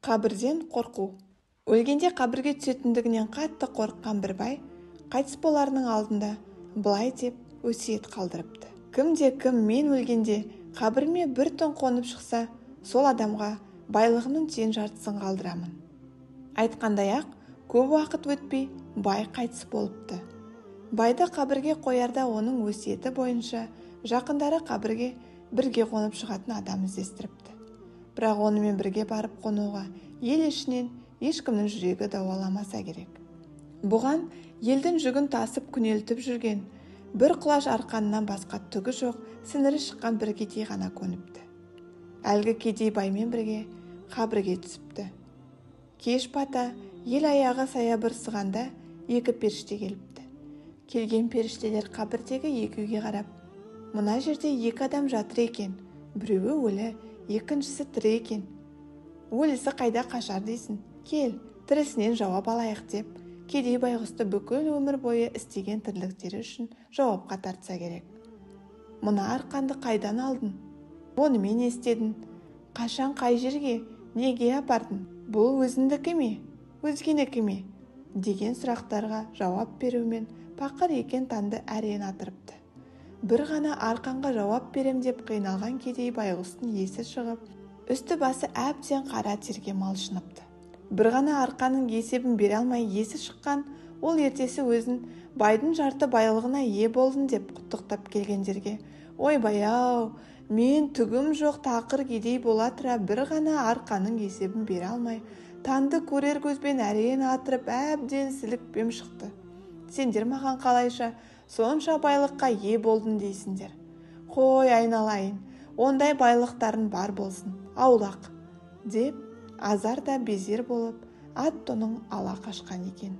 Қабірден қорқу. Өлгенде қабірге түсетіндігінен қатты қорыққан бір бай қайтыс боларының алдында былай деп өсиет қалдырыпты. Кімде-кім мен өлгенде қабіріме бір тон қонып шықса, сол адамға байлығымның тең жартысын қалдырамын. Айтқандай-ақ, көп уақыт өтпей бай қайтыс болыпты. Байды қабірге қоярда оның өсиеті бойынша жақындары қабірге бірге қонып шығатын адам іздестіріпті. Бірақ онымен бірге барып қонуға ел ішінен ешкімнің жүрегі дауаламаса керек. Бұған елдің жүгін тасып күнелтіп жүрген бір құлаш арқанынан басқа түгі жоқ сіңірі шыққан бір кедей ғана көніпті. Әлгі кедей баймен бірге қабірге түсіпті. Кеш бата ел аяғы саябырсығанда екі періште келіпті. Келген періштелер қабірдегі екі үйге қарап, мына жерде екі адам жатыр екен, біреуі өлі, екіншісі тірі екен. Өлісі қайда қашар дейсің? Кел, тірісінен жауап алайық деп, кедей байғұсты бүкіл өмір бойы істеген тірліктері үшін жауапқа тартса керек. Мына арқанды қайдан алдың? Онымен не істедің? Қашан, қай жерге, неге апардың? Бұл өзіңдікі ме? Өзгенікі ме? Деген сұрақтарға жауап берумен пақыр екен танды әрең атырыпты. Бір ғана арқанға жауап берем деп қиналған кедей байғұстың есі шығып, үсті басы әбден қара терге малшыныпты. Бір ғана арқаның есебін бере алмай есі шыққан ол ертесі өзін байдың жарты байлығына ие болдың деп құттықтап келгендерге, ойбай-ау, мен түгім жоқ тақыр кедей бола тұра бір ғана арқаның есебін бере алмай, танды көрер көзбен әрең атырып әбден сілікпем шықты. Сендер маған қалайша сонша байлыққа ие болдың дейсіңдер. Қой айналайын, ондай байлықтарын бар болсын, аулақ, деп азар да безер болып ат-тонын ала қашқан екен.